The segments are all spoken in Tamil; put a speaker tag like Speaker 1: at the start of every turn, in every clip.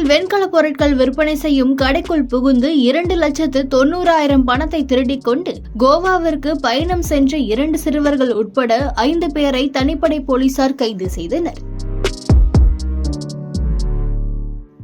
Speaker 1: வெண்கல பொருட்கள் விற்பனை செய்யும் கடைக்குள் புகுந்து 2,90,000 பணத்தை திருடிக் கொண்டு கோவாவிற்கு பயணம் சென்ற 2 சிறுவர்கள் உட்பட 5 பேரை தனிப்படை போலீசார் கைது செய்தனர்.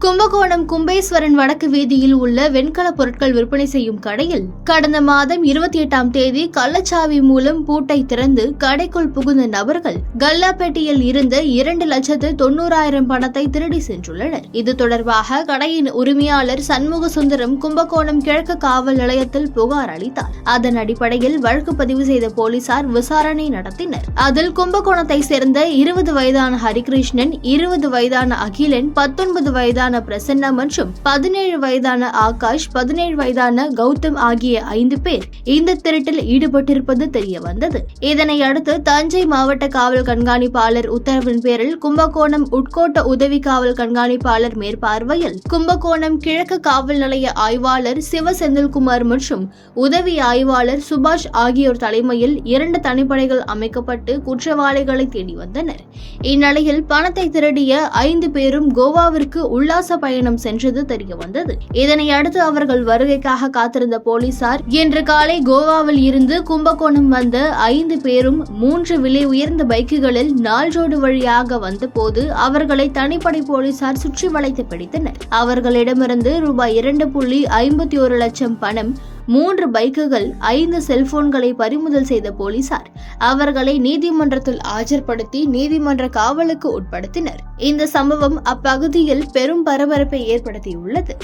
Speaker 1: கும்பகோணம் கும்பேஸ்வரன் வடக்கு வீதியில் உள்ள வெண்கல பொருட்கள் விற்பனை செய்யும் கடையில் கடந்த மாதம் 28ஆம் தேதி கள்ளச்சாவி மூலம் பூட்டை திறந்து கடைக்குள் புகுந்த நபர்கள் கல்லாப்பேட்டையில் இருந்த 2,90,000 பணத்தை திருடி சென்றுள்ளனர். இது தொடர்பாக கடையின் உரிமையாளர் சண்முக சுந்தரம் கும்பகோணம் கிழக்கு காவல் நிலையத்தில் புகார் அளித்தார். அதன் அடிப்படையில் வழக்கு பதிவு செய்த போலீசார் விசாரணை நடத்தினர். அதில் கும்பகோணத்தை சேர்ந்த 20 வயதான ஹரிகிருஷ்ணன், 20 வயதான அகிலன், 19 வயதான பிரசன்னா மற்றும் 17 வயதான ஆகாஷ், 17 வயதான கௌதம் ஆகிய 5 பேர் இந்த திருட்டில் ஈடுபட்டிருப்பது தெரிய வந்தது. இதனை அடுத்து தஞ்சை மாவட்ட காவல் கண்காணிப்பாளர் உத்தரவின் பேரில் கும்பகோணம் உட்கோட்ட உதவி காவல் கண்காணிப்பாளர் மேற்பார்வையில் கும்பகோணம் கிழக்கு காவல் நிலைய ஆய்வாளர் சிவ செந்தில்குமார் மற்றும் உதவி ஆய்வாளர் சுபாஷ் ஆகியோர் தலைமையில் 2 தனிப்படைகள் அமைக்கப்பட்டு குற்றவாளிகளை தேடி வந்தனர். இந்நிலையில் பணத்தை திருடிய 5 பேரும் கோவாவிற்கு உல்லாச பயணம் சென்றது தெரிய வந்தது. இதனை அடுத்து அவர்கள் வருகைக்காக காத்திருந்த போலீசார் இன்று காலை கோவாவில் இருந்து கும்பகோணம் வந்த 5 பேரும் 3 விலை உயர்ந்த பைக்குகளில் நாள் ரோடு வழியாக வந்தபோது அவர்களை தனிப்படை போலீசார் சுற்றி வளைத்து பிடித்தனர். அவர்களிடமிருந்து ரூபாய் 2.51 லட்சம் பணம், 3 பைக்குகள், 5 செல்போன்களை பறிமுதல் செய்த போலீசார் அவர்களை நீதிமன்றத்தில் ஆஜர்படுத்தி நீதிமன்ற காவலுக்கு உட்படுத்தினர். இந்த சம்பவம் அப்பகுதியில் பெரும் பரபரப்பை ஏற்படுத்தியுள்ளது.